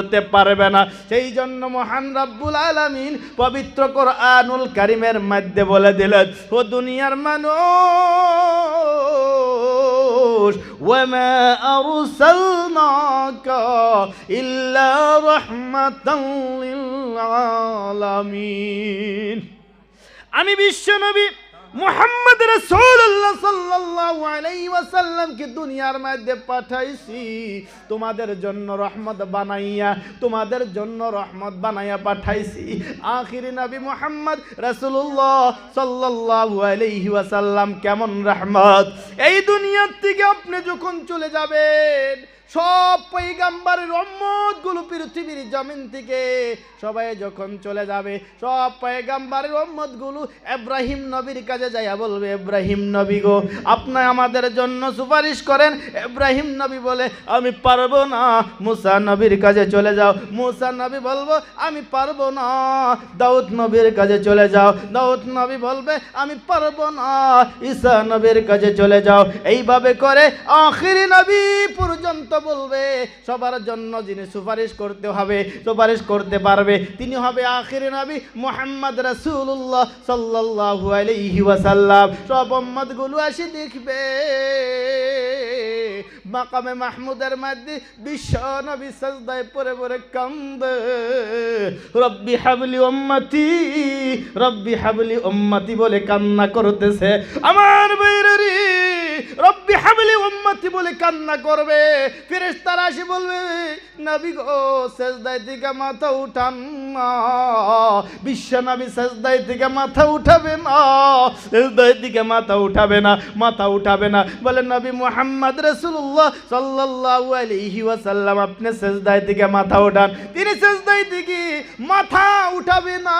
করতে পারবে না। সেই জন্য মহান রব্বুল আলামিন পবিত্র কোরআনুল কারীমের মধ্যে বলে দিলেন, ও দুনিয়ার মানুষ, ওয়ামা আরসালনাকা ইল্লা রাহমাতাল লিল আলামিন। আমি বিশ্বনবী মুহাম্মদ রাসূলুল্লাহ সাল্লাল্লাহু আলাইহি ওয়াসাল্লামকে দুনিয়ার মধ্যে পাঠাইছি তোমাদের জন্য রহমত বানাইয়া, তোমাদের জন্য রহমত বানাইয়া পাঠাইছি। আখিরি নবী মুহাম্মদ রাসূলুল্লাহ সাল্লাল্লাহু আলাইহি ওয়াসাল্লাম কেমন রহমত! এই দুনিয়ার থেকে আপনি যখন চলে যাবেন, সব পয়গম্বরের উম্মতগুলো পৃথিবীর জমিন থেকে সবাই যখন চলে যাবে, সব পয়গম্বরের উম্মতগুলো ইব্রাহিম নবীর কাছে যাইয়া বলবে, ইব্রাহিম নবী গো, আপনি আমাদের জন্য সুপারিশ করেন। ইব্রাহিম নবী বলে, আমি পারবো না। মুসা নবীর কাছে চলে যাও। মুসা নবী বলবো, আমি পারবো না। দাউদ নবীর কাছে চলে যাও। দাউদ নবী বলবে, আমি পারবো না। ঈসা নবীর কাছে চলে যাও। এইভাবে করে আখিরি নবী পর্যন্ত বলবে, সবার জন্য যিনি সুপারিশ করতে হবে, সুপারিশ করতে পারবে, তিনি হবে আখিরি নবী মুহাম্মদ রাসূলুল্লাহ সাল্লাল্লাহু আলাইহি ওয়াসাল্লাম। সব উম্মতগুলো আসি দেখবে মাকামে মাহমুদের মধ্যে বিশ্ব নবী সাজদায় পড়ে পড়ে কান্দে, রব্বি হাবলি উম্মতি, রব্বি হাবলি উম্মতি বলে কান্না করতেছে। আমার বাইরে রব্বি হাবলি উম্মতি বলে কান্না করবে। ফেরেশতারা এসে বলবে, নবী গো, সাজদায় থেকে মাথা উঠান না। বিশ্ব নবী সাজদায় থেকে মাথা উঠাবে না, সাজদায় থেকে মাথা উঠাবে না, মাথা উঠাবে না। বলে, নবী মুহাম্মদ রাসূলুল্লাহ সাল্লাল্লাহু আলাইহি ওয়াসাল্লাম, আপনি সাজদায় থেকে মাথা উঠান। তিনি সাজদায় থেকে মাথা উঠাবে না।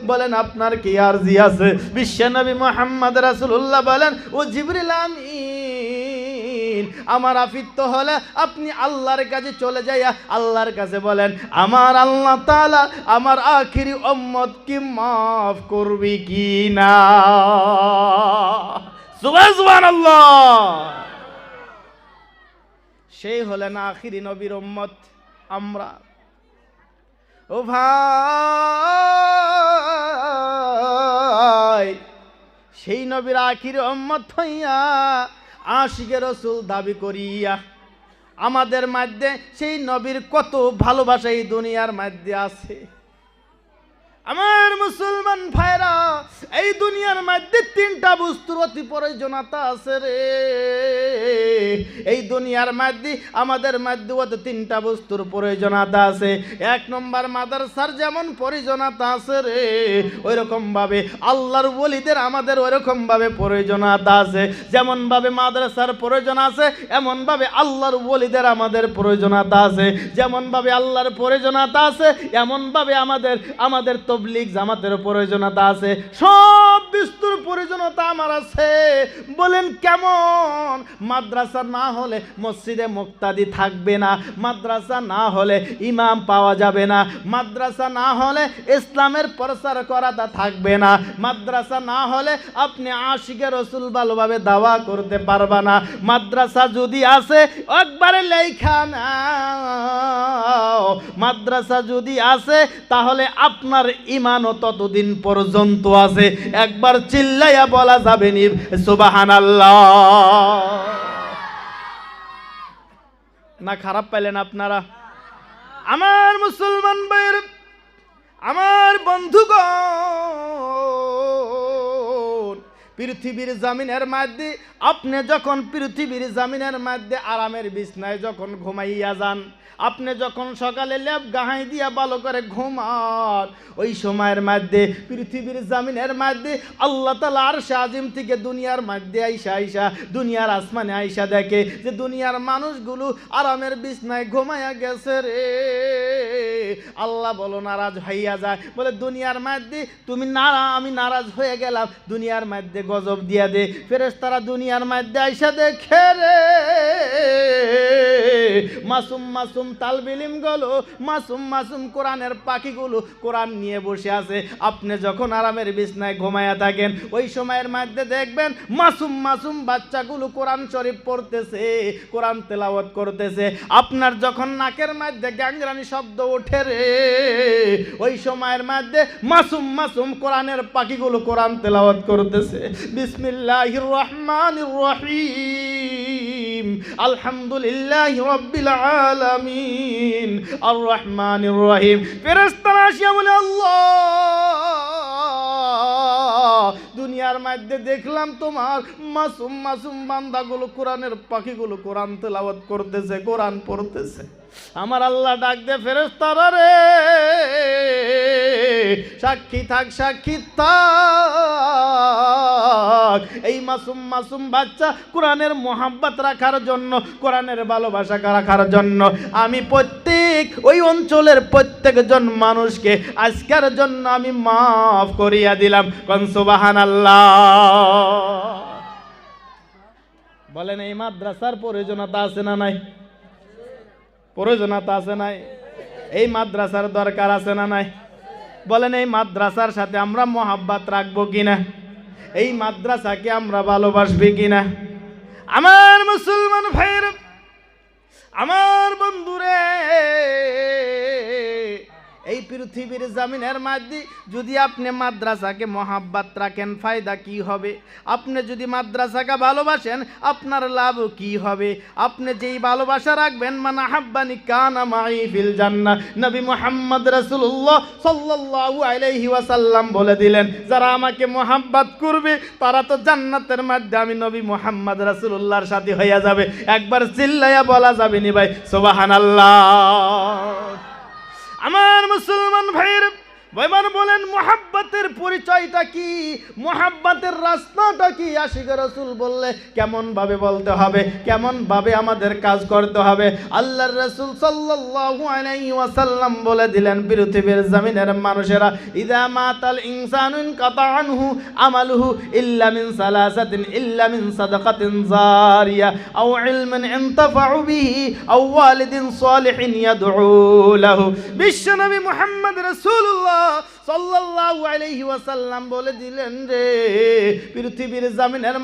বলেন, আপনার কি আরজি আছে? বিশ্ব নবী মুহাম্মদ রাসূলুল্লাহ বলেন, ও জিবরিল আমিন, আমার আফিত্ব হলে আপনি আল্লাহর কাছে চলে যাইয়া আল্লাহর কাছে বলেন, আমার আল্লাহ তাআলা আমার আখিরি উম্মত কি মাফ করবে কি না? সুবহানাল্লাহ। সেই হলেন আখিরি নবীর উম্মত আমরা। ও ভাই, সেই নবীর আখিরি উম্মত হইয়া আশিকে রাসূল দাবি করিয়া আমাদের মধ্যে সেই নবীর কত ভালোবাসা এই দুনিয়ার মধ্যে আছে। আমার মুসলমান ভাইরা, এই দুনিয়ার মধ্যে তিনটা বস্তুর অতি প্রয়োজনীয়তা আছে রে। এই দুনিয়ার মধ্যে আমাদের মধ্যে অতি তিনটা বস্তুর প্রয়োজনীয়তা আছে। এক নম্বর, মাদ্রাসার যেমন প্রয়োজনীয়তা আছে রে, ওই রকম ভাবে আল্লাহর ওলিদের আমাদের ওই রকম ভাবে প্রয়োজনীয়তা আছে। যেমন ভাবে মাদ্রাসার প্রয়োজন আছে, এমন ভাবে আল্লাহর ওলিদের আমাদের প্রয়োজনীয়তা আছে। যেমন ভাবে আল্লাহর প্রয়োজনীয়তা আছে, এমন ভাবে আমাদের তবলিগ জামাতের প্রয়োজনীয়তা আছে। সব বস্তুর প্রয়োজনীয়তা আমার আছে। বলেন কেমন? মাদ্রাসা না হলে মসজিদে মুক্তাদি থাকবে না, মাদ্রাসা না হলে ইমাম পাওয়া যাবে না, মাদ্রাসা না হলে ইসলামের প্রচার করাটা থাকবে না, মাদ্রাসা না হলে আপনি আশিকে রাসূল ভালোভাবে দাওয়া করতে পারবা না। মাদ্রাসা যদি আছে একবারে লেখা নাও, মাদ্রাসা যদি আছে তাহলে আপনার ইমানও ততদিন পর্যন্ত আছে। একবার চিল্লাইয়া বলা যাবে নি সুবহানাল্লাহ? না খারাপ পাইলেন আপনারা? আমার মুসলমান ভাইয়ের, আমার বন্ধুগণ, পৃথিবীর জমিনের মধ্যে আপনি যখন পৃথিবীর জমিনের মধ্যে আরামের বিছনায় যখন ঘুমাইয়া যান, আপনি যখন সকালে লেপ গাহাই দিয়া ভালো করে ঘুমান, ওই সময়ের মধ্যে পৃথিবীর জমিনের মধ্যে আল্লাহ তাআলা আরশে আজিম থেকে দুনিয়ার মধ্যে আইসা দুনিয়ার আসমানে আইসা দেখে যে দুনিয়ার মানুষগুলো আরামের বিছনায় ঘুমাইয়া গেছে রে। আল্লাহ বলো নারাজ হইয়া যায়, বলে দুনিয়ার মধ্যে তুমি আমি নারাজ হয়ে গেলাম, দুনিয়ার মধ্যে গজব দিয়া দে। ফেরেশতারা দুনিয়ার মধ্যে আইসা দেখে রে মাসুম মাসুম তালবিলিম গুলো, মাসুম মাসুম কোরআনের পাখিগুলো কোরআন নিয়ে বসে আছে। আপনি যখন আরামের বিছনায় ঘুমায়া থাকেন ওই সময়ের মধ্যে দেখবেন মাসুম মাসুম বাচ্চাগুলো কোরআন শরীফ পড়তেছে, কোরআন তেলাওয়াত করতেছে। আপনার যখন নাকের মধ্যে গ্যাংরানি শব্দ ওঠে রে ওই সময়ের মধ্যে মাসুম মাসুম কোরআনের পাখিগুলো কোরআন তেলাওয়াত করতেছে। বিসমিল্লাহির রহমানির রহিম, আলহামদুলিল্লাহি রাব্বিল আলামিন, আর রহমানির রহিম। ফেরেশতারা আসিয়া বলে আল্লাহ দুনিয়ার মধ্যে দেখলাম তোমার মাসুম মাসুম বান্দাগুলো কোরআনের পাখিগুলো কোরআন তেলাওয়াত করতেছে, কোরআন পড়তেছে। আমার আল্লাহ ডাক দে ফেরেশতারা রে সাক্ষী থাক, সাক্ষী থাক, এই মাসুম মাসুম বাচ্চা কোরআনের মোহাব্বত রাখার জন্য, কোরআনের ভালোবাসা রাখার জন্য আমি প্রত্যেক ওই অঞ্চলের প্রত্যেকজন মানুষকে আজকের জন্য আমি মাফ করিয়া দিলাম। কোন সুবহানাল্লাহ। বলেন এই মাদ্রাসার প্রয়োজনীয়তা আছে না নাই? প্রয়োজনীয়তা আছে নাই? এই মাদ্রাসার দরকার আছে না নাই? বলেন এই মাদ্রাসার সাথে আমরা মোহাব্বত রাখবো কিনা? এই মাদ্রাসাকে আমরা ভালোবাসবি কিনা? আমার মুসলমান ভাইয়ের, আমার বন্ধুরে, এই পৃথিবীর জমিনের মধ্যে যদি আপনি মাদ্রাসাকে মোহাব্বত রাখেন ফায়দা কি হবে? আপনি যদি মাদ্রাসাকে ভালোবাসেন আপনার লাভ কি হবে? আপনি যেই ভালোবাসা রাখবেন, মান আহাব্বানি কানা মাই ফিল জান্নাহ, নবী মুহাম্মদ রাসূলুল্লাহ সাল্লাল্লাহু আলাইহি ওয়াসাল্লাম বলে দিলেন যারা আমাকে মোহাব্বত করবে তারা তো জান্নাতের মধ্যে আমি নবী মুহাম্মদ রাসূলুল্লাহর সাথে হইয়া যাবে। একবার চিল্লাইয়া বলা যাবে নি ভাই সুবহানাল্লাহ? আমার মুসলমান ভাইয়ের ভাইবার বলেন মোহাব্বতের পরিচয়টা কি? মোহাব্বতের রাস্তাটা কি? আশিক রাসূল বললে কেমন ভাবে বলতে হবে, কেমন ভাবে আমাদের কাজ করতে হবে? আল্লাহর রাসূল সাল্লাল্লাহু আলাইহি ওয়াসাল্লাম বলে দিলেন পৃথিবীর জমিনের মানুষেরা ইযা মাতাল ইনসানু ইনকাতা আনহু আমালুহু ইল্লা মিন সালাসাতিন, ইল্লা মিন সাদাকাতিন জারিয়া আও ইলমিন ইনতাফাউ বিহি আও ওয়ালিদিন সালিহিন ইয়াদউ লাহু। বিশ্বনবী মুহাম্মদ রাসূলুল্লাহ সাল্লাল্লাহু আলাইহি ওয়াসাল্লাম বলে দিলেন রে পৃথিবীর জমিনের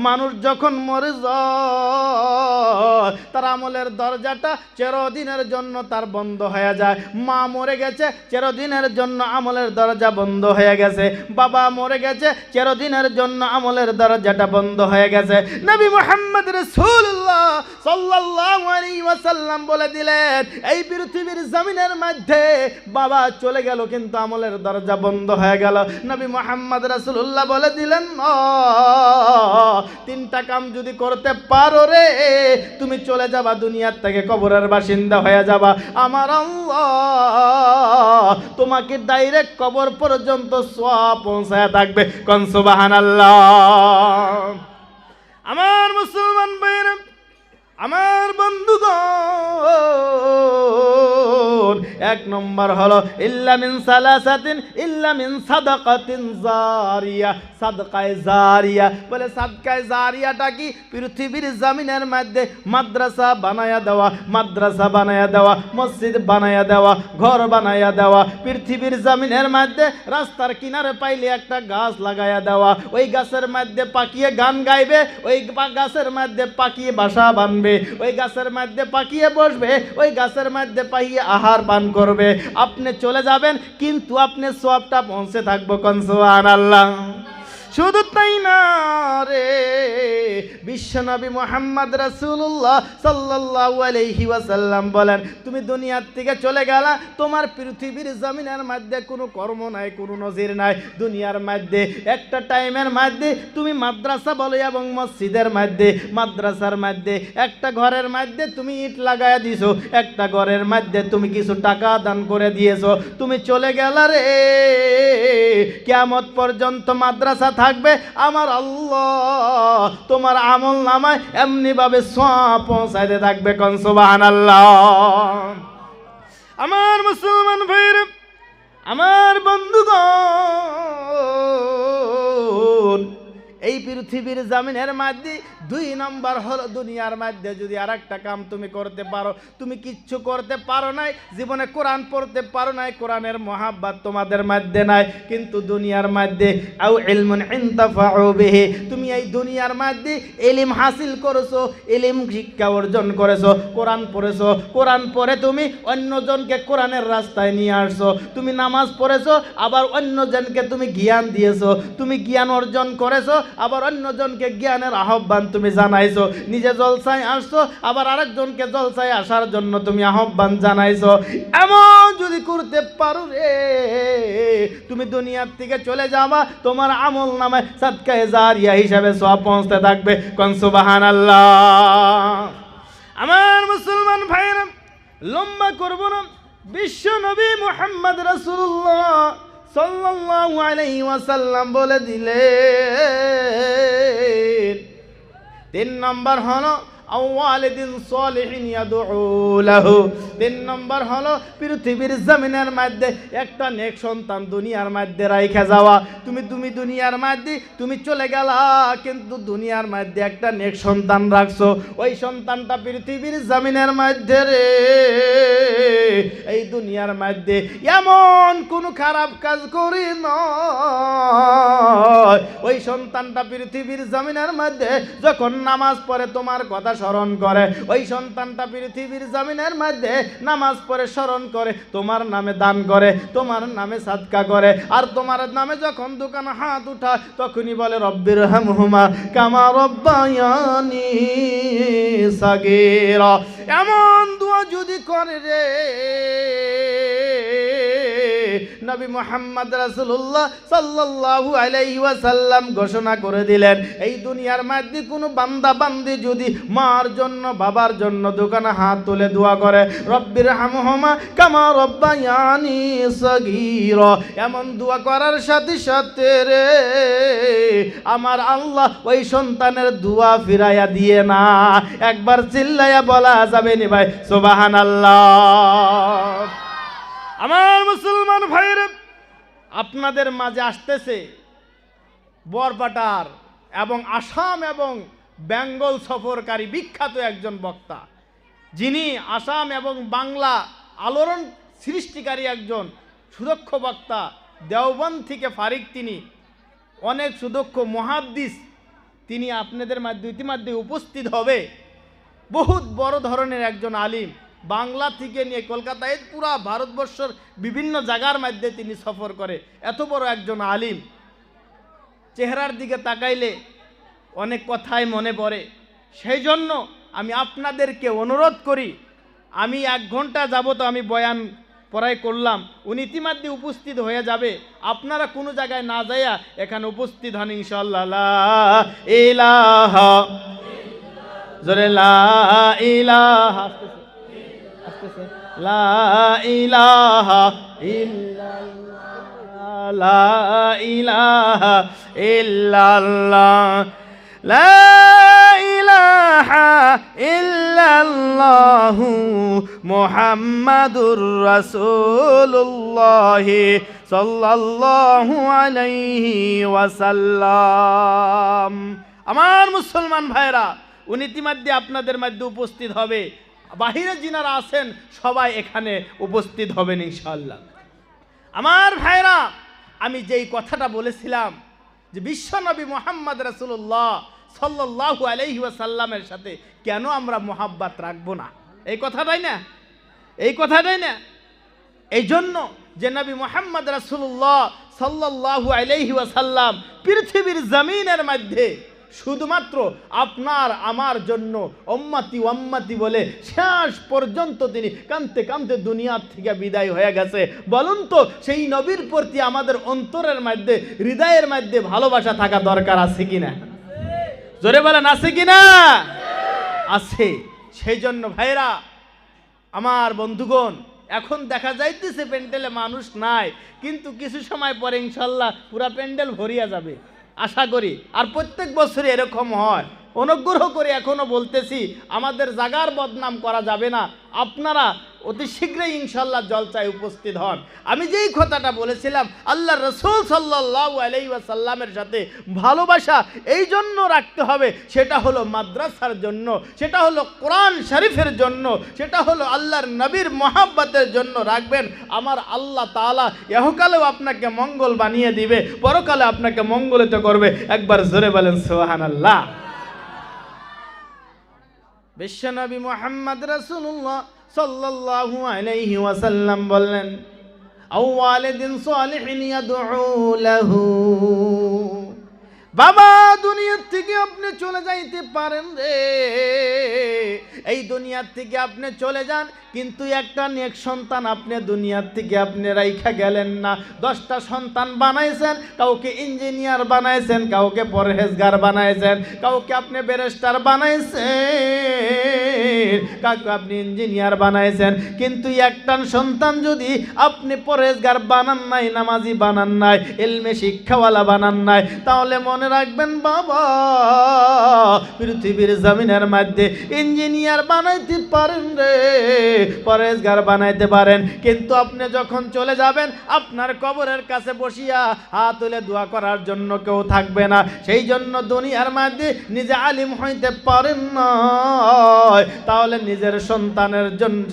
মানুষ যখন মরে যায় তার আমলের দরজাটা চিরদিনের জন্য তার বন্ধ হয়ে যায়। মা মরে গেছে চিরদিনের জন্য আমলের দরজা বন্ধ হয়ে গেছে, বাবা মরে গেছে চিরদিনের জন্য আমলের দরজাটা বন্ধ হয়ে গেছে। নবী মুহাম্মদ রাসূলুল্লাহ সাল্লাল্লাহু আলাইহি ওয়াসাল্লাম বলে দিলেন এই পৃথিবীর জমিনের মধ্যে বাবা চলে গেল কিন্তু আমলের দরজা বন্ধ হয়ে গেল। নবী মুহাম্মদ রাসূলুল্লাহ বলে দিলেন তিনটা কাম যদি করতে পারো রে তুমি চলে যাবা দুনিয়ার থেকে, কবরের বাসিন্দা হয়ে যাবা। আমার আল্লাহ তোমাকে ডাইরেক্ট কবর পর্যন্ত সওয়াব পৌঁছায় থাকবে। কোন সুবহানাল্লাহ। আমার মুসলমান ভাইরা, আমার বন্ধুগণ, এক নম্বর হলো ইল্লা মিন সালাসাতিন, ইল্লা মিন সাদাকাতিন জারিয়া, সাদকায়ে জারিয়া। বলে সাদকায়ে জারিয়াটা কি? পৃথিবীর জমিনের মধ্যে মাদ্রাসা বানায়া দেওয়া, মাদ্রাসা বানায়া দেওয়া, মসজিদ বানায়া দেওয়া, ঘর বানায়া দেওয়া। পৃথিবীর জমিনের মধ্যে রাস্তার কিনারে পাইলে একটা গাছ লাগায়া দেওয়া, ওই গাছের মধ্যে পাকিয়ে গান গাইবে, ওই গাছের মধ্যে পাকিয়ে বাসা বানবে, ওই গাছের মধ্যে পাকিয়ে বসবে, ওই গাছের মধ্যে পাইয়ে আহার পান করবে। আপনি চলে যাবেন কিন্তু আপনি সওয়াবটা পৌঁছে থাকবো। কোন সুবহানাল্লাহ। শুধু তাই না রে, বিশ্বনবী মুহাম্মদ রাসূলুল্লাহ সাল্লাল্লাহু আলাইহি ওয়াসাল্লাম বলেন তুমি দুনিয়ার থেকে চলে গেলা, তোমার পৃথিবীর জমিনের মধ্যে কোনো কর্ম নাই, কোনো নজির নাই। দুনিয়ার মধ্যে একটা টাইমের মধ্যে তুমি মাদ্রাসা বলো এবং মসজিদের মধ্যে, মাদ্রাসার মধ্যে একটা ঘরের মধ্যে তুমি ইট লাগায়া দিছো, একটা ঘরের মধ্যে তুমি কিছু টাকা দান করে দিয়েছো, তুমি চলে গেলা রে। কিয়ামত পর্যন্ত মাদ্রাসা থাকবে। আমার আল্লাহ তোমার আমল নামায় এমনি ভাবে সওয়াব পৌঁছাইতে থাকবে। কোন সুবহানাল্লাহ। আমার মুসলমান ভাইরা, আমার বন্ধুগণ, এই পৃথিবীর জমিনের মধ্যে 2 নম্বর হলো দুনিয়ার মধ্যে যদি আর একটা কাম তুমি করতে পারো, তুমি কিচ্ছু করতে পারো নাই, জীবনে কোরআন পড়তে পারো নাই, কোরআনের মহাব্বত তোমাদের মধ্যে নাই, কিন্তু দুনিয়ার মধ্যে আও ইলমুন ইনতাফাউ বিহি, তুমি এই দুনিয়ার মধ্যে ইলম হাসিল করেছো, ইলম শিক্ষা অর্জন করেছো, কোরআন পড়েছো, কোরআন পড়ে তুমি অন্যজনকে কোরআনের রাস্তায় নিয়ে আসছো, তুমি নামাজ পড়েছো, আবার অন্যজনকে তুমি জ্ঞান দিয়েছো, তুমি জ্ঞান অর্জন করেছো, আবার অন্যজনকে জ্ঞানের আহ্বান তুমি জানাইছো, নিজে জলসায় আসছো, আবার আরেকজনকে জলসায় আসার জন্য তুমি আহ্বান জানাইছো। এমন যদি করতে পারো রে, তুমি দুনিয়ার থেকে চলে যাবা, তোমার আমল নামায় সাদকায়ে জারিয়া হিসাবে সওয়াব পৌঁছতে থাকবে। কোন সুবহানাল্লাহ। আমার মুসলমান ভাইরা, লম্বা করব না, বিশ্ব নবী মুহাম্মদ রাসূলুল্লাহ সাল্লাল্লাহু আলাইহি ওয়াসাল্লাম বলে দিলেন, 3 নম্বর হলো আওয়ালিদিন সলিহিন ইয়াদউ লাহু, 3 নম্বর হলো পৃথিবীর জমিনের মধ্যে একটা নেক সন্তান দুনিয়ার মধ্যে রাইখা যাওয়া। তুমি দুনিয়ার মধ্যে তুমি চলে গেলা, কিন্তু দুনিয়ার মধ্যে একটা নেক সন্তান রাখছো, ওই সন্তানটা পৃথিবীর জমিনের মধ্যে রে, এই দুনিয়ার মধ্যে এমন কোন খারাপ কাজ করি নয়, ওই সন্তানটা পৃথিবীর জমিনের মধ্যে যখন নামাজ পড়ে তোমার কথা স্মরণ করে, ওই সন্তানটা পৃথিবীর জমিনের মধ্যে নামাজ পড়ে স্মরণ করে, তোমার নামে দান করে, তোমার নামে সাদকা করে, আর তোমার নামে যখন দোকানে হাত উঠায় তখনই বলে রব্বির হামহুমা কামা রব্বায়ানি সাগীরা। এমন দোয়া যদি করে রে, নবী মুহাম্মদ রাসূলুল্লাহ সাল্লাল্লাহু আলাইহি ওয়াসাল্লাম ঘোষণা করে দিলেন, এই দুনিয়ার মধ্যে কোনো বান্দা বান্দি যদি মার জন্য বাবার জন্য দোকানে হাত তুলে দোয়া করে, রব্বির হামহুমা কামা রব্বায়ানি সাগীরা, এমন দোয়া করার সাথে সাথে রে আমার আল্লাহ ওই সন্তানের দোয়া ফিরাইয়া দিয়ে না। একবার চিল্লাইয়া বলা যাবে নি ভাই সুবহানাল্লাহ। আমার মুসলমান ভাইরা, আপনাদের মাঝে আসতেছে বরপাটার এবং আসাম এবং বেঙ্গল সফরকারী বিখ্যাত একজন বক্তা, যিনি আসাম এবং বাংলা আলোড়ন সৃষ্টিকারী একজন সুদক্ষ বক্তা, দেওবন্দ থেকে ফারিক, তিনি অনেক সুদক্ষ মুহাদ্দিস, তিনি আপনাদের মধ্যে ইতিমধ্যে উপস্থিত হবে। বহুত বড় ধরনের একজন আলিম, বাংলা থেকে নিয়ে কলকাতায় পুরা ভারতবর্ষের বিভিন্ন জায়গার মধ্যে তিনি সফর করে, এত বড় একজন আলিম। চেহারার দিকে তাকাইলে অনেক কথাই মনে পড়ে, সেই জন্য আমি আপনাদেরকে অনুরোধ করি, আমি 1 ঘন্টা যাবত আমি বয়ান পড়াই করলাম, উনি ইতিমধ্যে উপস্থিত হয়ে যাবে, আপনারা কোনো জায়গায় না যাইয়া এখানে উপস্থিত হন ইনশাআল্লাহ। লা ইলাহা জোরে লা ইলাহা, লা ইলাহা ইল্লাল্লাহ, লা ইলাহা ইল্লাল্লাহ, লা ইলাহা ইল্লাল্লাহ মুহাম্মাদুর রাসূলুল্লাহ সাল্লাল্লাহু আলাইহি ওয়াসাল্লাম। আমার মুসলমান ভাইরা, উনি ইতিমধ্যে আপনাদের মধ্যে উপস্থিত হবে, বাহিরে যিনারা আছেন সবাই এখানে উপস্থিত হবেন ইনশাআল্লাহ। আমার ভাইরা, আমি যেই কথাটা বলেছিলাম যে বিশ্বনবী মুহাম্মদ রাসূলুল্লাহ সাল্লাল্লাহু আলাইহি ওয়াসাল্লামের সাথে কেন আমরা মোহাব্বত রাখবো না, এই কথাটাই না, এই কথাটাই না। এই জন্য যে নবী মুহাম্মদ রাসূলুল্লাহ সাল্লাল্লাহু আলাইহি ওয়াসাল্লাম পৃথিবীর জমিনের মধ্যে শুধুমাত্র আপনার আমার জন্য উম্মতি উম্মতি বলে শেষ পর্যন্ত তিনি কাঁদতে কাঁদতে দুনিয়া থেকে বিদায় হয়ে গেছে। বলুন তো, সেই নবীর প্রতি আমাদের অন্তরের মধ্যে, হৃদয়ের মধ্যে ভালোবাসা থাকা দরকার আছে কিনা? জোরে বলেন, আছে কিনা? আছে। সেই জন্য ভাইরা আমার, বন্ধুগণ, এখন দেখা যাইতেছে প্যান্ডেলে মানুষ নাই, কিন্তু কিছু সময় পরে ইনশাল্লাহ পুরা প্যান্ডেল ভরিয়া যাবে আশা করি। আর প্রত্যেক বছরই এরকম হয়। অনুগ্রহ করে এখনো বলতেছি, আমাদের জায়গার বদনাম করা যাবে না। আপনারা অতি শীঘ্রই ইনশাল্লাহ জলসায় উপস্থিত হন। আমি যেই কথাটা বলেছিলাম আল্লাহ রসুল সাল্লাল্লাহু আলাইহি ওয়াসাল্লামের সাথে ভালোবাসা এই জন্য রাখতে হবে, সেটা হলো মাদ্রাসার জন্য, সেটা হলো কোরআন শরীফের জন্য, সেটা হলো আল্লাহর নবীর মহাব্বতের জন্য রাখবেন। আমার আল্লাহ তাআলা ইহকালেও আপনাকে মঙ্গল বানিয়ে দিবে, পরকালে আপনাকে মঙ্গলিত করবে। একবার জোরে বলেন সুবহানাল্লাহ। বিশ্বনবী মুহাম্মদ রাসূলুল্লাহ সাল্লাল্লাহু আলাইহি ওয়াসাল্লাম বললেন, আও ওয়ালিদিন সালিহিন ইয়াদউ লাহু। বাবা, দুনিয়ার থেকে আপনি চলে যাইতে পারেন রে, এই দুনিয়ার থেকে আপনি চলে যান, কিন্তু একটা নেক সন্তান আপনি দুনিয়ার থেকে আপনি রাইখা গেলেন না। 10টা সন্তান বানাইছেন, কাউকে ইঞ্জিনিয়ার বানাইছেন, কাউকে পরহেজগার বানাইছেন, কাউকে আপনি ব্যারিস্টার বানাইছেন, কাউকে আপনি ইঞ্জিনিয়ার বানাইছেন, কিন্তু একটা সন্তান যদি আপনি পরহেজগার বানান নাই, নামাজি বানান নাই, ইলমে শিক্ষাওয়ালা বানান নাই, তাহলে মনে রাখবেন বাবা, পৃথিবীর জমিনের মধ্যে ইঞ্জিনিয়ার বানাইতে পারেন রে, পরহেজগার বানাইতে পারেন, কিন্তু আপনি যখন চলে যাবেন আপনার কবরের কাছে বসিয়া হাত তুলে দোয়া করার জন্য কেউ থাকবে না। সেই জন্য দুনিয়ার মধ্যে নিজে আলিম হইতে পারেন না, তাহলে নিজের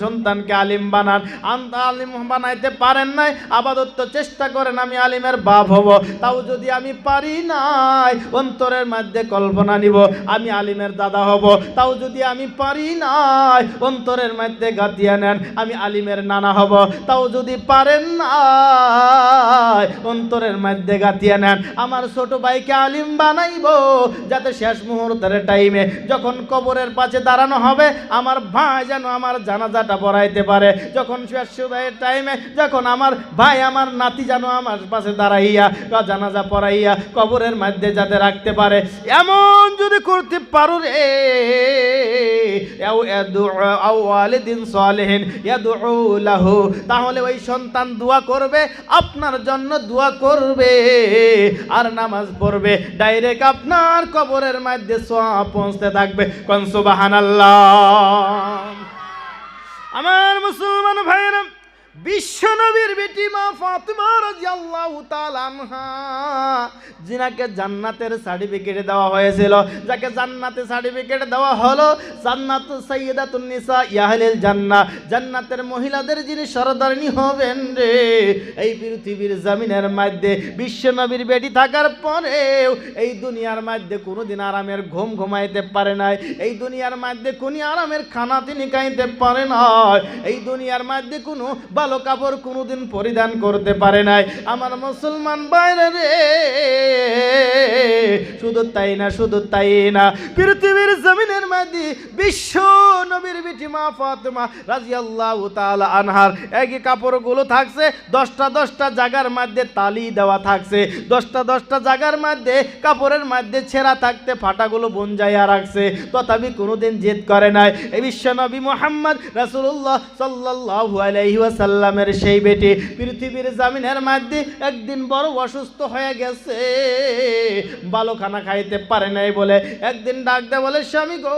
সন্তানকে আলিম বানান। আলিম বানাইতে পারেন নাই, আপাতত চেষ্টা করেন আমি আলিমের বাপ হব, তাও যদি আমি পারি নাই, অন্তরের মধ্যে কল্পনা নিব আমি আলিমের দাদা হব, তাও যদি আমি পারি নাই, অন্তরের মধ্যে গাতিয়া নেন আমি আলিমের নানা হব, তাও যদি পারেন নাই, অন্তরের মধ্যে গাতিয়া নেন আমার ছোট ভাইকে আলিম বানাইব, যাতে শেষ মুহূর্তের টাইমে যখন কবরের পাশে দাঁড়ানো হবে আমার ভাই যেন আমার জানাজাটা পড়াইতে পারে, যখন শেষ টাইমে যখন আমার ভাই আমার নাতি যেন আমার পাশে দাঁড়াইয়া জানাজা পড়াইয়া কবরের মধ্যে যাতে রাখতে পারে। এমন যদি করতে পারো রে, তাহলে ওই সন্তান দোয়া করবে, আপনার জন্য দোয়া করবে আর নামাজ পড়বে, ডাইরেক্ট আপনার কবরের মধ্যে সওয়াব পৌঁছতে থাকবে। কোন সুবহানাল্লাহ। আমার মুসলমান ভাইরা, বিশ্বনবীর বেটি মা ফাতিমা রাদিয়াল্লাহু তাআলা আনহা, যিনাকে জান্নাতের সার্টিফিকেট দেওয়া হয়েছিল, যাকে জান্নাতে সার্টিফিকেট দেওয়া হলো জান্নাতু সাইয়্যিদাতুন নিসা আহলিল জান্নাহ, জান্নাতের মহিলাদের যিনি সরদারিনী হবেন রে, এই পৃথিবীর জমিনের মধ্যে বিশ্বনবীর বেটি থাকার পরেও এই দুনিয়ার মধ্যে কোনোদিন আরামের ঘুম ঘুমাইতে পারে নাই, এই দুনিয়ার মধ্যে কোন আরামের খানা তিনি খাইতে পারে না, এই দুনিয়ার মধ্যে কোনো ভালো কাপড় কোনোদিন পরিধান করতে পারে নাই। আমার মুসলমান ভাইরা রে, শুধু তাই না, শুধু তাই না, পৃথিবীর জমিনের মধ্যে বিশ্ব নবীর বিটি মা ফাতিমা রাদিয়াল্লাহু তাআলা আনহার একই কাপড়গুলো থাকছে 10টা জায়গার মধ্যে তালি দেওয়া থাকছে, 10টা জায়গার মধ্যে কাপড়ের মধ্যে ছেঁড়া থাকতে ফাটাগুলো বঞ্জাইয়া রাখছে, তথাপি কোনোদিন জেদ করে নাই। এই বিশ্ব নবী মুহাম্মদ রাসূলুল্লাহ সাল্লাল্লাহু আলাইহি ওয়াসাল্লামের সেই বেটি পৃথিবীর জমিনের মধ্যে একদিন বড় অসুস্থ হয়ে গেছে, ভালো খানা খাইতে পারে নাই বলে একদিন ডাক দে বলে, স্বামী গো,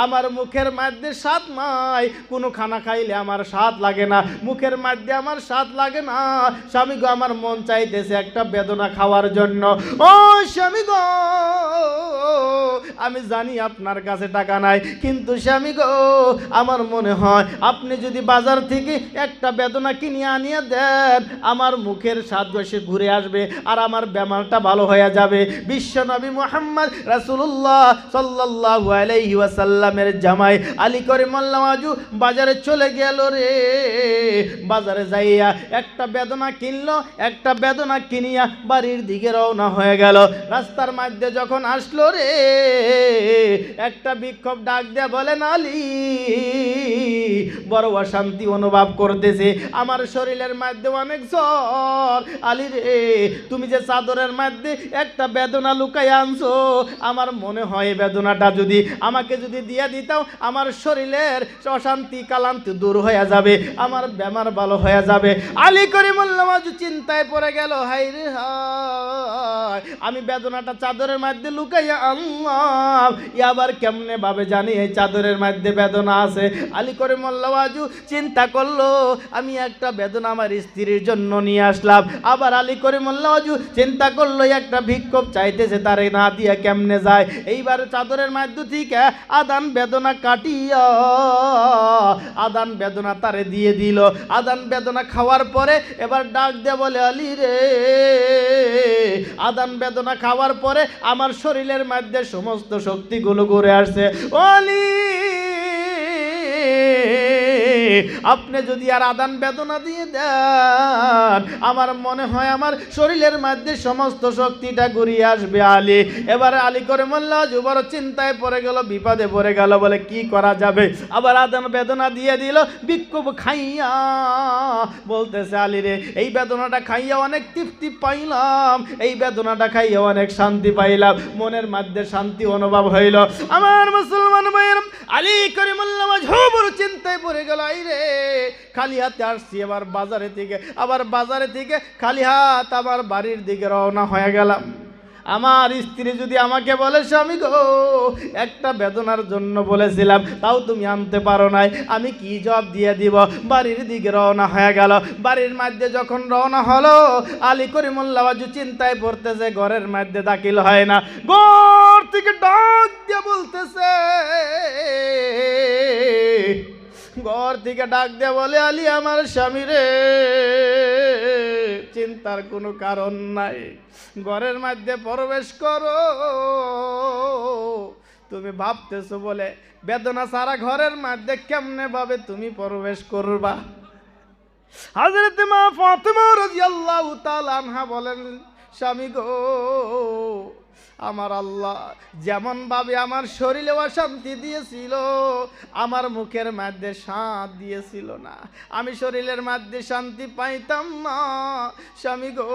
আমার মুখের মধ্যে স্বাদ নাই, কোনো খানা খাইলে আমার স্বাদ লাগে না, মুখের মধ্যে আমার স্বাদ লাগে না, স্বামী গো আমার মন চাইতেছে একটা বেদনা খাওয়ার জন্য। ও স্বামী গো, আমি জানি আপনার কাছে টাকা নাই, কিন্তু স্বামী গো আমার মনে হয় আপনি যদি বাজার থেকে একটা বেদনা কিনে আনিয়ে দেন, আমার মুখের স্বাদ এসে ঘুরে আসবে আর আমার বেমারটা ভালো হয়ে যাবে। বিশ্ব নবী মুহাম্মদ রাসূলুল্লাহ সাল্লাল্লাহু আলাইহি ওয়াসাল্লামের জামাই আলী করিমুল্লাহ ওয়াজু বাজারে চলে গেল রে, বাজারে যাইয়া একটা বেদনা কিনলো, একটা বেদনা কিনিয়া বাড়ির দিকে রওনা হয়ে গেল। রাস্তার মধ্যে যখন আসলো রে, একটা বিক্ষোভ ডাক দিয়ে বলেন, আলী বড় অশান্তি অনুভব করতে বলতেছি আমার শরীরের মধ্যে অনেক জ্বর, আলী রে তুমি যে চাদরের মধ্যে একটা বেদনা লুকাই আনছো, আমার মনে হয় বেদনাটা যদি আমাকে যদি দিয়ে দিতাও আমার শরীরের অশান্তি কালান্তি দূর হয়ে যাবে, আমার বেমার ভালো হয়ে যাবে। আলী করিমুল্লাহ ওয়াজু চিন্তায় পড়ে গেল, হাই রে হায় আমি বেদনাটা চাদরের মধ্যে লুকাইয়া আনলাম, আবার কেমনে ভাবে জানি এই চাদরের মধ্যে বেদনা আছে। আলী করিমুল্লাহ ওয়াজু চিন্তা করলো আমি একটা বেদনা আমার স্ত্রীর জন্য নিয়ে আসলাম। আবার আলী করিমুল্লাহ ওয়াজু চিন্তা করলো একটা ভিক্ষুক চাইতেছে তারে না দিয়ে কেমনে যায়। এইবার চাদরের মধ্যে থেকে আদান বেদনা কাটিয়া আদান বেদনা তারে দিয়ে দিল। আদান বেদনা খাওয়ার পরে এবার ডাক দিয়ে বলে, আলী রে আদান বেদনা খাওয়ার পরে আমার শরীরের মধ্যে সমস্ত শক্তিগুলো ঘুরে আসছে। আলী আপনি যদি আর আদান বেদনা দিয়ে দেন আমার মনে হয় আমার শরীরের মধ্যে সমস্ত শক্তিটা ঘুরিয়ে আসবে। আলী এবারে আলী করিমুল্লাহ ওয়াজু বড় চিন্তায় পড়ে গেল, বিপদে পড়ে গেল, বলে কি করা যাবে। আবার আদান বেদনা দিয়ে দিল। ভিক্ষুক খাইয়া বলতেছে, আলী রে এই বেদনাটা খাইয়া অনেক তৃপ্তি পাইলাম, এই বেদনাটা খাইয়া অনেক শান্তি পাইলাম, মনের মধ্যে শান্তি অনুভব হইল। আমার মুসলমান ভাইয়ের আলী করিমুল্লাহ ওয়াজু বড় চিন্তায় পড়ে গেল, রে খালি হাতে আসছি এবার বাজারে থেকে, আবার বাজারে থেকে খালি হাত আবার বাড়ির দিকে রওনা হয়ে গেলাম। আমার স্ত্রী যদি আমাকে বলে, স্বামী গো একটা বেদনার জন্য বলেছিলাম তাও তুমি আনতে পারো নাই, আমি কি জবাব দিয়ে দিব। বাড়ির দিকে রওনা হয়ে গেল। বাড়ির মধ্যে যখন রওনা হলো আলী করিমুল্লাহ ওয়াজু চিন্তায় পড়তেছে, ঘরের মধ্যে দাখিল হয় না। ঘর থেকে ডাক দিয়ে বলতেছে, ঘর থেকে ডাক দিয়ে বলে, আলী আমার স্বামী রে চিন্তার কোনো কারণ নাই, ঘরের মধ্যে প্রবেশ করো। তুমি ভাবতেছো বলে বেদনা সারা ঘরের মধ্যে কেমনে ভাবে তুমি প্রবেশ করবা। হযরত মা ফাতেমা রাদিয়াল্লাহু তাআলা আনহা বলেন, স্বামী গো আমার আল্লাহ যেমন ভাবে আমার শরীরে অশান্তি দিয়েছিল আমার মুখের মধ্যে স্বাদ দিয়েছিল না, আমি শরীরের মধ্যে শান্তি পাইতাম না। স্বামী গো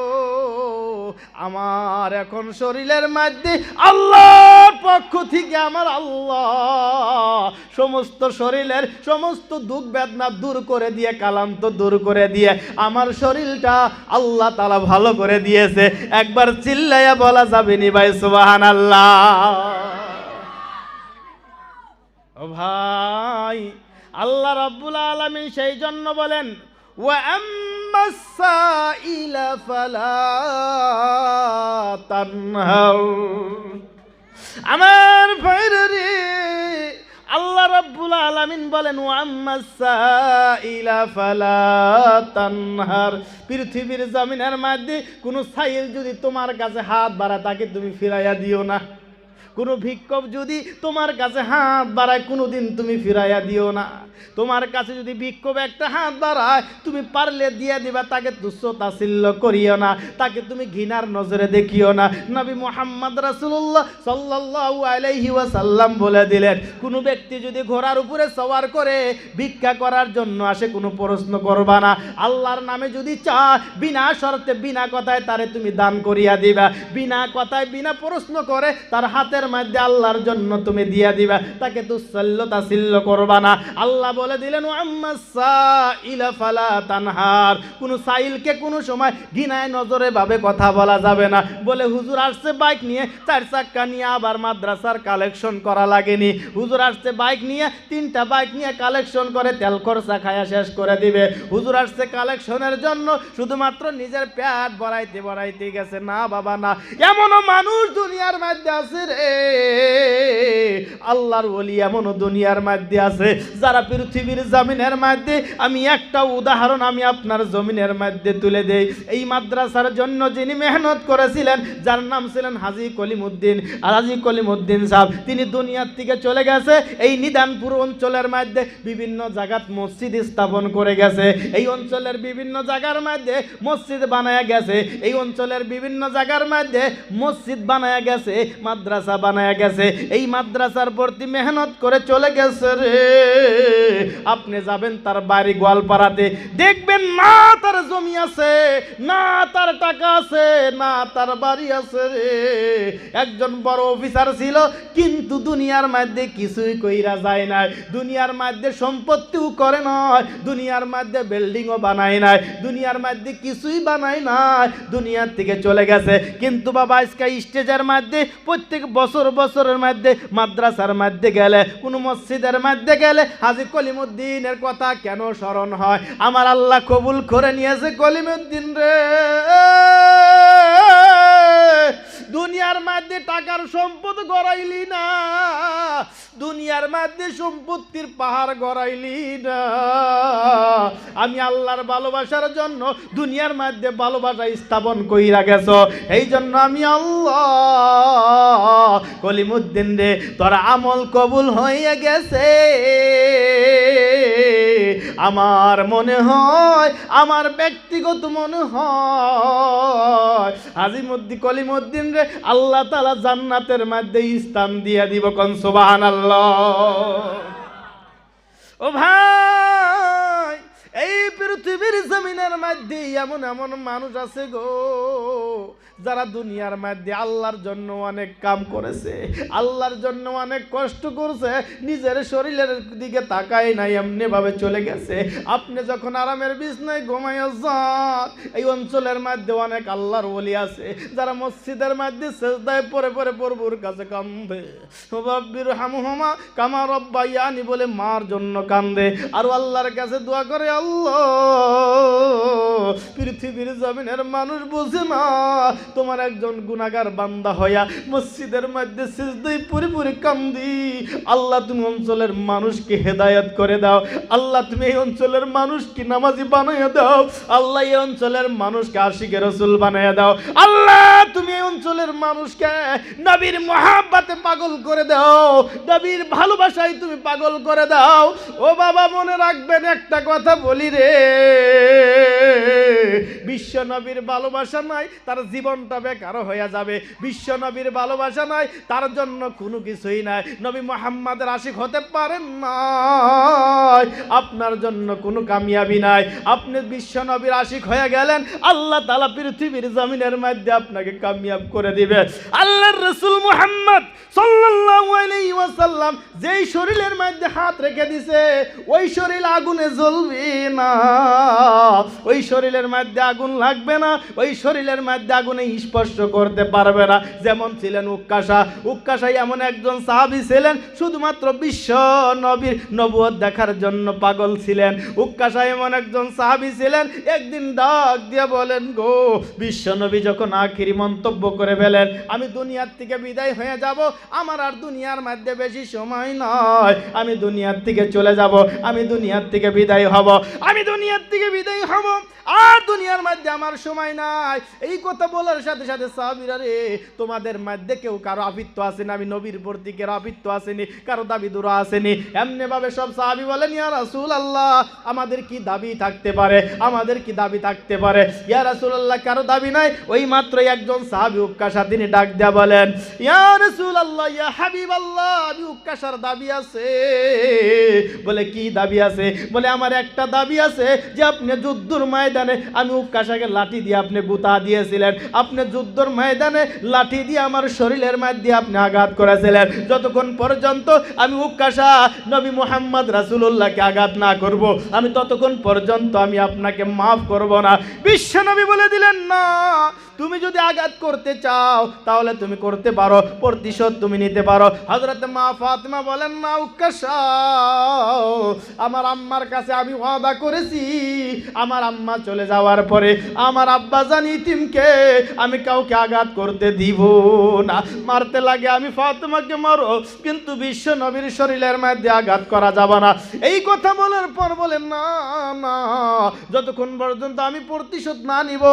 আমার এখন শরীরের মধ্যে আল্লাহর পক্ষ থেকে আমার আল্লাহ সমস্ত শরীরের সমস্ত দুঃখ বেদনা দূর করে দিয়ে কালান্ত দূর করে দিয়ে আমার শরীরটা আল্লাহ তাআলা ভালো করে দিয়েছে। একবার চিল্লাইয়া বলা যাবে নি ভাই সুবহানাল্লাহ। ও ভাই আল্লাহ রাব্বুল আলামিন সেই জন্য বলেন, ওয়া আম্মাস সাইলা ফালা তানহার। আমার ভাইরা রে আল্লাহ রাব্বুল আলামিন বলেন, ওয়া আম্মাস সাইলা ফালা তানহার। পৃথিবীর জমিনের মধ্যে কোন সাইল যদি তোমার কাছে হাত বাড়ায় তাকে তুমি ফিরাইয়া দিও না। কোনো ভিক্ষুক যদি তোমার কাছে হাত বাড়ায় কোনোদিন তুমি ফিরাইয়া দিও না। তোমার কাছে যদি ভিক্ষুক একটা হাত বাড়ায় তুমি পারলে দিয়ে দিবা, তাকে তুচ্ছ তাচ্ছিল্য করিও না, তাকে তুমি ঘৃণার নজরে দেখিও না। নবী মুহাম্মদ রাসূলুল্লাহ সাল্লাল্লাহু আলাইহি ওয়াসাল্লাম বলে দিলেন, কোনো ব্যক্তি যদি ঘোড়ার উপরে সওয়ার করে ভিক্ষা করার জন্য আসে কোনো প্রশ্ন করবা না। আল্লাহর নামে যদি চায় বিনা শর্তে বিনা কথায় তারে তুমি দান করিয়া দিবা, বিনা কথায় বিনা প্রশ্ন করে তার হাতের মধ্যে আল্লাহর জন্য তুমি দিয়া দিবা, তাকে তুচ্ছল্য তাচ্ছিল্য করবা না। আল্লাহ বলে দিলেন, আম্মাস সাইলা ফালা তানহার। কোন সাইলকে কোনো সময় ঘৃণায় নজরে ভাবে কথা বলা যাবে না। বলে হুজুর আসছে বাইক নিয়ে, 4 চাক্কা নিয়ে আবার মাদ্রাসার কালেকশন করা লাগেনি। হুজুর আসছে বাইক নিয়ে 3টা বাইক নিয়ে কালেকশন করে তেল খরচা খায়া শেষ করে দিবে। হুজুর আসছে কালেকশনের জন্য শুধুমাত্র নিজের পেট ভরাইতে ভরাইতে গেছে। না বাবা না, এমনও মানুষ দুনিয়ার মধ্যে আছে রে, আল্লাহর ওলি এমনও দুনিয়ার মধ্যে আছে যারা পৃথিবীর জমিনের মধ্যে, আমি একটা উদাহরণ আমি আপনার জমিনের মধ্যে তুলে দেই। এই মাদ্রাসার জন্য যিনি মেহনত করেছিলেন যার নাম ছিলেন হাজী কলিমউদ্দিন সাহেব, তিনি দুনিয়ার থেকে চলে গেছে। এই নিদানপুর অঞ্চলের মধ্যে বিভিন্ন জায়গাত মসজিদ স্থাপন করে গেছে। এই অঞ্চলের বিভিন্ন জায়গার মধ্যে মসজিদ বানায়া গেছে, এই অঞ্চলের বিভিন্ন জায়গার মধ্যে মসজিদ বানায়া গেছে, মাদ্রাসা বানায় গেছে, এই মাদ্রাসার প্রতি মেহনত করে চলে গেছে রে। আপনি যাবেন তার বাড়ি গোয়ালপাড়াতে, দেখবেন না তার জমি আছে, না তার টাকা আছে, না তার বাড়ি আছে রে। একজন বড় অফিসার ছিল, কিন্তু দুনিয়ার মধ্যে কিছুই কইরা যায় নাই, দুনিয়ার মধ্যে সম্পত্তিও করে নয়, দুনিয়ার মধ্যে বিল্ডিংও বানায় নাই, দুনিয়ার মধ্যে কিছুই বানায় নাই, দুনিয়ার থেকে চলে গেছে। কিন্তু বাবা আজকে স্টেজের মধ্যে প্রত্যেক বছরের মধ্যে মাদ্রাসার মধ্যে গেলে, কোনো মসজিদের মধ্যে গেলে হাজী কলিমুদ্দিনের কথা কেন স্মরণ হয়? আমার আল্লাহ কবুল করে নিয়েছে কলিমুদ্দিন রে। দুনিয়ার মধ্যে টাকার সম্পদ গড়াইলি না, দুনিয়ার মধ্যে সম্পত্তির পাহাড় গড়াইলি না, আমি আল্লাহর ভালোবাসার জন্য দুনিয়ার মধ্যে ভালোবাসা স্থাপন কইরা গেছ। এই জন্য আমি আল্লাহ কলিমুদ্দিন রে, তোর আমল কবুল হয়ে গেছে। আমার মনে হয়, আমার ব্যক্তিগত মনে হয় হাজী কলিমুদ্দিন রে আল্লাহ তাআলা জান্নাতের মধ্যে স্থান দিয়ে দিব। কোন সুবহানাল্লাহ। ও ভাই, এই পৃথিবীর জমিনের মধ্যে এমন এমন মানুষ আছে গো, যারা দুনিয়ার মধ্যে আল্লাহর জন্য অনেক কাম করেছে, আল্লাহর জন্য অনেক কষ্ট করছে, নিজের শরীরের দিকে তাকায় নাই, এমনি ভাবে চলে গেছে। আপনি যখন আরামের বিছনায় ঘুমাইয়া যান, এই অঞ্চলের মধ্যে অনেক আল্লাহর ওলি আছে, যারা মসজিদের মধ্যে সেজদায় পড়ে পড়ে প্রভুর কাছে কান্দে, রব্বির হামহুমা কামা রব্বায়ানি বলে মার জন্য কান্দে, আর আল্লাহর কাছে দোয়া করে, আল্লাহ পৃথিবীর জমিনের মানুষ বুঝে না, তোমার একজন গুনাহগার বান্দা হইয়া মসজিদের মধ্যে সিজদায় পড়ে পড়ে কান্দি, আল্লাহ তুমি অঞ্চলের মানুষকে হেদায়েত করে দাও, আল্লাহ তুমি এই অঞ্চলের মানুষকে নামাজি বানাইয়া দাও, আল্লাহ এই অঞ্চলের মানুষকে আশিকে রাসূল বানাইয়া দাও, আল্লাহ তুমি এই অঞ্চলের মানুষকে নবীর মহব্বতে পাগল করে দাও, নবীর ভালোবাসায় তুমি পাগল করে দাও। ও বাবা, মনে রাখবেন একটা কথা বলি রে, বিশ্ব নবীর ভালোবাসা নাই, তার জীবনটা বেকার হয়ে যাবে। বিশ্ব নবীর ভালোবাসা নাই, তার জন্য কোনো কিছুই নাই। নবী মুহাম্মদের আশিক হতে পারেন না, আপনার জন্য কোনো কামিয়াবি নাই। আপনি বিশ্ব নবীর আশিক হয়ে গেলেন, আল্লাহ তাআলা পৃথিবীর জমিনের মধ্যে আপনাকে কামিয়াব করে দিবে। আল্লাহর রাসূল মুহাম্মদ সাল্লাল্লাহু আলাইহি ওয়াসাল্লাম যেই শরীরের মধ্যে হাত রেখে দিছে, ওই শরীর আগুনে জ্বলবে না, ওই শরীরের মধ্যে আগুন লাগবে না, ওই শরীরের মধ্যে আগুনে স্পর্শ করতে পারবে না। যেমন ছিলেন উক্কাশা, উক্কাশা এমন একজন সাহাবী ছিলেন, শুধুমাত্র বিশ্ব নবীর নবুয়ত দেখার জন্য পাগল ছিলেন। উক্কাশা এমন একজন সাহাবী ছিলেন, একদিন ডাক দিয়ে বলেন, গো বিশ্ব নবী যখন আখিরি মন্তব্য করে ফেলেন, আমি দুনিয়ার থেকে বিদায় হয়ে যাব, আমার আর দুনিয়ার মধ্যে বেশি সময় নয়, আমি দুনিয়ার থেকে চলে যাব, আমি দুনিয়ার থেকে বিদায় হব, আমি দুনিয়ার থেকে বিদায় হব, আর দুনিয়ার মধ্যে আমার সময় নাই। এই কথা বলার সাথে সাথে সাহাবীরা রে, তোমাদের মধ্যে কেউ কারো আপিত্য আসেনি, আমি নবীর প্রতি কারো আপিত্য আসেনি, কারো দাবি দুরা আসেনি। এমনি ভাবে সব সাহাবী বলেন, ইয়া রাসূলুল্লাহ, আমাদের কি দাবি থাকতে পারে, আমাদের কি দাবি থাকতে পারে? ইয়া রাসূলুল্লাহ, কারো দাবি নাই। ওই মাত্র একজন সাহাবী উক্কাশা তিনি ডাক দেয়া বলেন, ইয়া রাসূলুল্লাহ, ইয়া হাবিবাল্লাহ, আমি উক্কাশার দাবি আছে। বলে কি দাবি আছে? বলে আমার একটা দাবি আছে, যে আপনি যুদ্ধের ময়দানে আমি উক্কাশাকে লাঠি দিয়ে আপনি গুতা দিয়েছিলেন, আপনি যুদ্ধের ময়দানে লাঠি দিয়ে আমার শরীরের মধ্যে আপনি আঘাত করেছিলেন, যতক্ষণ পর্যন্ত আমি উক্কাশা নবী মুহাম্মদ রাসূলুল্লাহকে আঘাত না করব, আমি ততক্ষণ পর্যন্ত আমি আপনাকে মাফ করব না। বিশ্ব নবী বলে দিলেন, না, তুমি যদি আঘাত করতে চাও তাহলে তুমি করতে পারো, প্রতিশোধ তুমি নিতে পারো। হযরত মা ফাতেমা বলেন, না উক্কাশা, আমার আম্মার কাছে আমি ওয়াদা করেছি, আমার আম্মা চলে যাওয়ার পরে আমার আব্বা জান ইতিমকে আমি কাউকে আঘাত করতে দিব না, মারতে লাগে আমি ফাতেমাকে মারো, কিন্তু বিশ্ব নবীর শরীরের মধ্যে আঘাত করা যাবে না। এই কথা বলার পর বলেন, না না, যতক্ষণ পর্যন্ত আমি প্রতিশোধ না নিব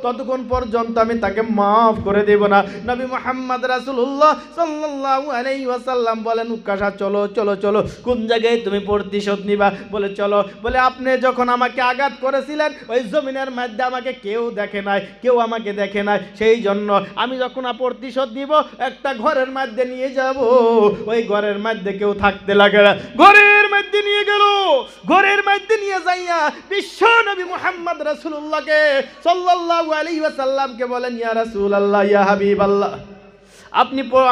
ততক্ষণ পর্যন্ত আমি তাকে মাফ করে দেব না। নবী মুহাম্মদ রাসূলুল্লাহ সাল্লাল্লাহু আলাইহি ওয়াসাল্লাম বলেন, উক্কাশা চলো চলো চলো, কোন জায়গায় তুমি প্রতিশোধ নিবা? বলে চলো। বলে আপনি যখন আমাকে আঘাত করেছিলেন ওই জমিনের জীবনের মধ্যে আমাকে কেউ দেখে নাই, কেউ আমাকে দেখে নাই। সেই জন্য আমি যখন প্রতিশোধ নিব একটা ঘরের মধ্যে নিয়ে যাব, ওই ঘরের মধ্যে কেউ থাকতে লাগে না। ঘরের মধ্যে নিয়ে গেল, ঘরের মধ্যে নিয়ে যাইয়া বিশ্ব নবী মুহাম্মদ রাসূলুল্লাহকে সাল্লাল্লাহু আলাইহি ওয়াসাল্লামকে বলেন, ইয়া রাসূলুল্লাহ, ইয়া হাবিবাল্লাহ,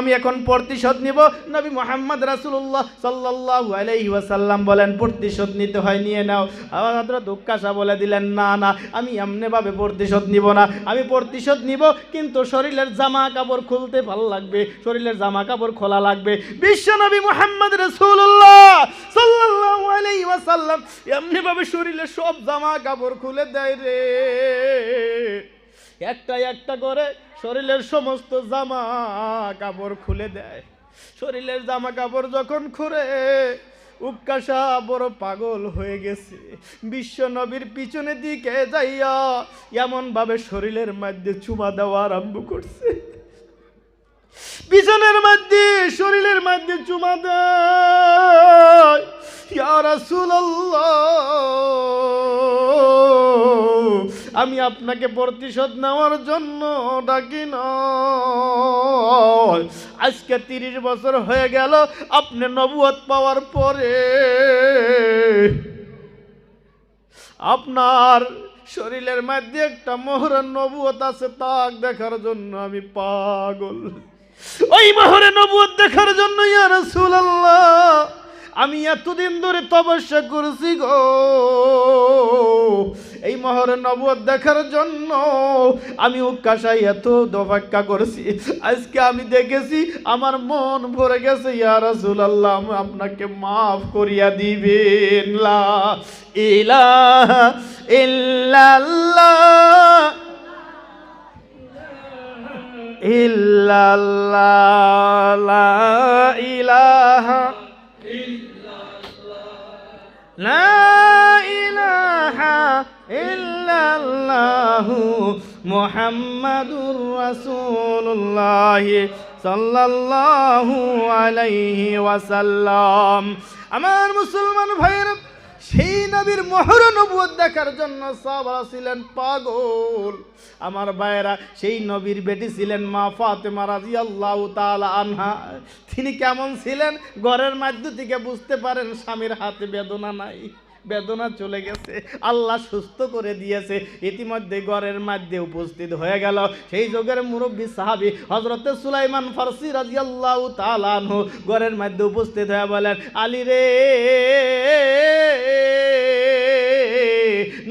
আমি এখন প্রতিশোধ নিব। নবী মুহাম্মদ রাসূলুল্লাহ সাল্লাল্লাহু আলাইহি ওয়াসাল্লাম বলেন, প্রতিশোধ নিতে হয়, নিয়ে নাও। হযরত উক্কাশা বলে দিলেন, না না, আমি এমনিভাবে প্রতিশোধ নিব না, আমি প্রতিশোধ নিব কিন্তু শরীরের জামা কাপড় খুলতে ভালো লাগবে, শরীরের জামা কাপড় খোলা লাগবে। বিশ্ব নবী মুহাম্মদ রাসূলুল্লাহ সাল্লাল্লাহু আলাইহি ওয়াসাল্লাম এমনিভাবে শরীরের সব জামা কাপড় খুলে দেয় রে, একটা একটা করে শরীরের সমস্ত জামা কাপড় খুলে দেয়। শরীরের জামা কাপড় যখন খুলে উক্কাশা বড় পাগল হয়ে গেছে। বিশ্ব নবীর পিছনে দিকে যাইয়া এমন ভাবে শরীরের মধ্যে চুমা দেওয়া আরম্ভ করছে, পিছনের মধ্যে শরীরের মধ্যে চুমা দেয়। ইয়া রাসূলুল্লাহ, আমি আপনাকে প্রতিশোধ নেওয়ার জন্য ডাকি না, আজকে 30 বছর হয়ে গেল আপনি নবুয়ত পাওয়ার পরে আপনার শরীরের মধ্যে একটা মোহরের নবুয়ত আছে, তাক দেখার জন্য আমি পাগল। ওই মোহরের নবুয়ত দেখার জন্য ইয়া রাসূলুল্লাহ আমি এতদিন ধরে তপস্যা করছি গো, এই মোহরের নবুয়ত দেখার জন্য আমি উক্কাশায় এত অপেক্ষা করছি, আজকে আমি দেখেছি আমার মন ভরে গেছে। ইয়া রাসূলুল্লাহ, আপনাকে মাফ করিয়া দিবেন। লা ইলাহা ইল্লাল্লাহ ইল্লাল্লাহ, লা ইলাহা লা ইলাহা ইল্লাল্লাহু মুহাম্মাদুর রাসূলুল্লাহ সাল্লাল্লাহু আলাইহি ওয়াসাল্লাম। আমার মুসলমান ভাইরা, সেই নবীর মোহর নবুয়ত দেখার জন্য সাহাবারা ছিলেন পাগল। আমার ভাইরা, সেই নবীর বেটি ছিলেন মা ফাতেমা রাদিয়াল্লাহু তাআলা আনহা। তিনি কেমন ছিলেন? ঘরের মধ্য থেকে বুঝতে পারেন স্বামীর হাতে বেদনা নাই, বেদনা চলে গেছে, আল্লাহ সুস্থ করে দিয়েছে। ইতিমধ্যে ঘরের মধ্যে উপস্থিত হয়ে গেল সেই যুগের মুরব্বী সাহাবী হযরত সুলাইমান ফারসি রাদিয়াল্লাহু তাআলা আনহু। ঘরের মধ্যে উপস্থিত হয়ে বলেন, আলী রে,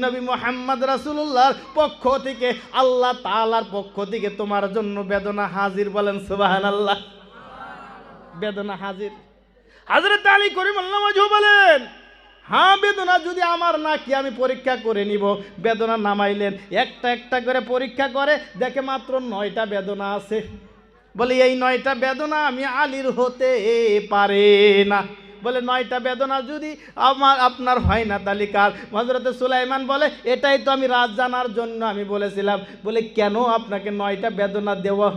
নবী মুহাম্মদ রাসূলুল্লাহর পক্ষ থেকে, আল্লাহ তাআলার পক্ষ থেকে তোমার জন্য বেদনা হাজির। বলেন সুবহানাল্লাহ, বেদনা হাজির। হযরত আলী করিমুল্লাহ ওয়াজহু বলেন, হ্যাঁ, বেদনা যদি আমার না কি আমি পরীক্ষা করে নিব। বেদনা নামাইলেন, একটা একটা করে পরীক্ষা করে দেখে মাত্র 9টা বেদনা আছে। বলে এই 9টা বেদনা আমি আলীর হতে পারে না। বলে 9টা বেদনা যদি আপনার হয় না তাহলে কার? হযরত সুলাইমান বলে, এটাই তো আমি রাজ জানার জন্য আমি বলেছিলাম। বলে কেন আপনাকে 9টা বেদনা দেওয়া?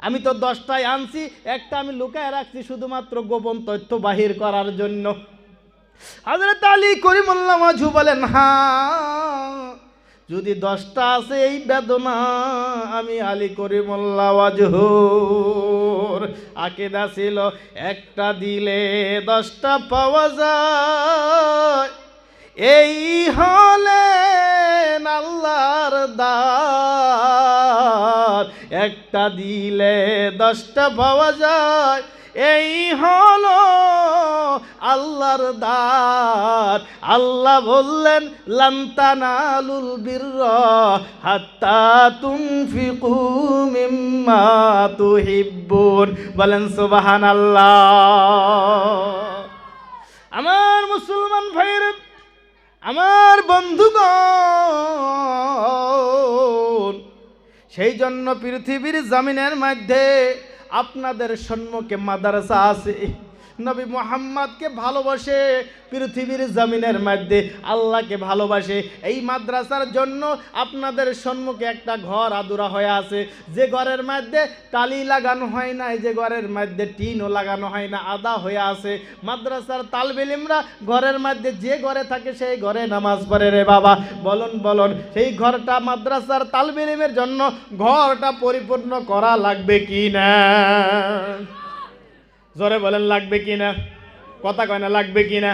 আমি তো 10টাই আনছি, একটা আমি লুকায় রাখছি শুধুমাত্র গোপন তথ্য বাহির করার জন্য। হযরত আলী করিমুল্লাহ ওয়াজহু বলেন, হ্যাঁ, যদি 10টা আছে এই বেদনা আমি আলী করিমুল্লাহ ওয়াজহুর আকীদা ছিল, একটা দিলে 10টা পাওয়া যায়। এই হলেন আল্লাহর দান, একটা দিলে 10টা পাওয়া যায়। এই হলো আল্লাহর দান। আল্লাহ বললেন, লান তানালুল বিররা হাত্তা তুনফিকু মিম্মা তুহিব্বুন। বলেন সুবহানাল্লাহ। আমার মুসলমান ভাইরা, আমার বন্ধুগণ, সেই জন্য পৃথিবীর জমিনের মধ্যে আপনাদের সম্মুখে মাদ্রাসা আছে, নবী মুহাম্মদকে ভালোবাসে, পৃথিবীর জমিনের মধ্যে আল্লাহকে ভালোবাসে। এই মাদ্রাসার জন্য আপনাদের সম্মুখে একটা ঘর আদুরা হয়ে আছে, যে ঘরের মধ্যে টালি লাগানো হয় না, যে ঘরের মধ্যে টিনও লাগানো হয় না, আদা হয়ে আছে। মাদ্রাসার তালবে ইলমরা ঘরের মধ্যে যে ঘরে থাকে সেই ঘরে নামাজ পড়ে রে বাবা। বলুন বলুন, সেই ঘরটা মাদ্রাসার তালবে ইলমের জন্য ঘরটা পরিপূর্ণ করা লাগবে কি না? জোরে বলেন লাগবে কি না? কথা কয় না, লাগবে কি না?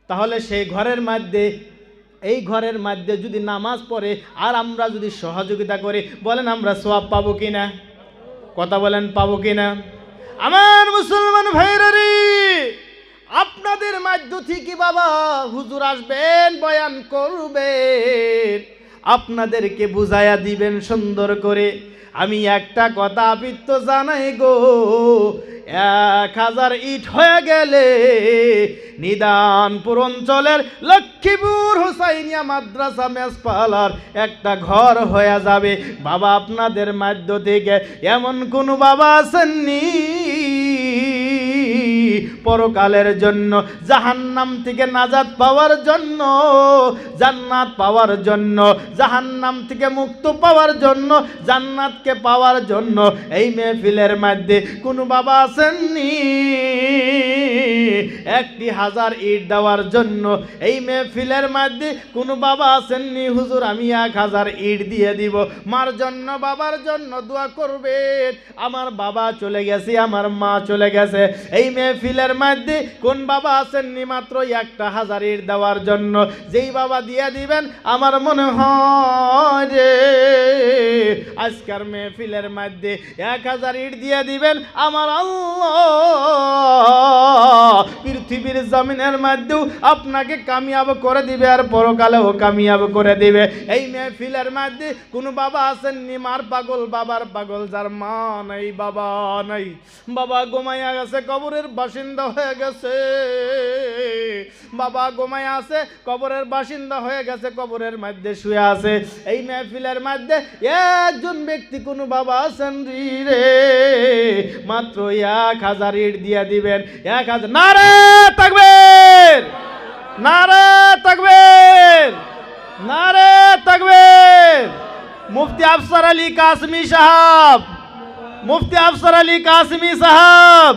তাহলে সেই ঘরের মধ্যে, এই ঘরের মধ্যে যদি নামাজ পড়ে আর আমরা যদি সহযোগিতা করি, বলেন আমরা সওয়াব পাবো কিনা? কথা বলেন, পাবো কিনা? আমার মুসলমান ভাইরা রে, আপনাদের মধ্য থেকে বাবা হুজুর আসবেন, বয়ান করবেন, আপনাদেরকে বুঝাইয়া দিবেন সুন্দর করে। আমি একটা কথা আপিত্ত জানাই গো, 1000 ইট হয়ে গেলে নিদানপুর অঞ্চলের লক্ষ্মীপুর হুসাইনিয়া মাদ্রাসা মেসপালার একটা ঘর হয়ে যাবে। বাবা আপনাদের মধ্য থেকে এমন কোন বাবা আছেননি পরকালের জন্য, জাহান্নাম থেকে নাজাত পাওয়ার জন্য, জান্নাত পাওয়ার জন্য, জাহান্নাম থেকে মুক্ত পাওয়ার জন্য, জান্নাতকে পাওয়ার জন্য এই মেহফিলের মধ্যে কোন বাবা আছেননি 1000 ইট দেওয়ার জন্য? এই মেহফিলের মধ্যে কোন বাবা আছেননি হুজুর আমি 1000 ইট দিয়ে দিব? মার জন্য, বাবার জন্য দোয়া করবেন। আমার বাবা চলে গেছে, আমার মা চলে গেছে, এই মেহফিলের মধ্যে কোন বাবা আছেননি মাত্র 1000 ইট দেওয়ার জন্য? যেই বাবা দিয়ে দিবেন, আমার মনে হয় যে আজকের মেহফিলের মধ্যে 1000 ইট দিয়ে দিবেন, আমার আল্লাহ পৃথিবীর জমিনের মধ্যেও আপনাকে কামিয়াব করে দিবে আর পরকালেও কামিয়াব করে দিবে। এই মেহফিলের মধ্যে কোন বাবা আছেননি মার পাগল, বাবার পাগল, যার মা নাই, বাবা নাই, বাবা ঘুমাইয়া গেছে, কবরের বাসিন্দা হয়ে গেছে, বাবা ঘুমাইয়া আছে, কবরের বাসিন্দা হয়ে গেছে, কবরের মধ্যে শুয়ে আছে। এই মেহফিলের মধ্যে একজন ব্যক্তি কোন বাবা আছেন রে, মাত্র 1000 ইট দিয়ে দিবেন। 1000। নারে তাকবীর, নারে তাকবীর, নারে তাকবীর। মুফতি আফসার আলী কাসমি সাহেব, মুফতি আফসার আলী কাসমি সাহেব,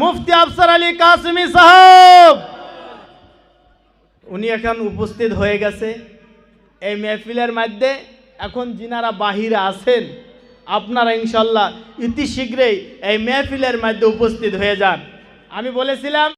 মুফতি আফসার আলী কাসমি সাহেব, উনি এখন উপস্থিত হয়ে গেছে এই মেহফিলের মধ্যে। এখন যিনারা বাহিরে আছেন আপনারা ইনশাল্লাহ অতি শীঘ্রই এই মেহফিলের মধ্যে উপস্থিত হয়ে যান। আমি বলেছিলাম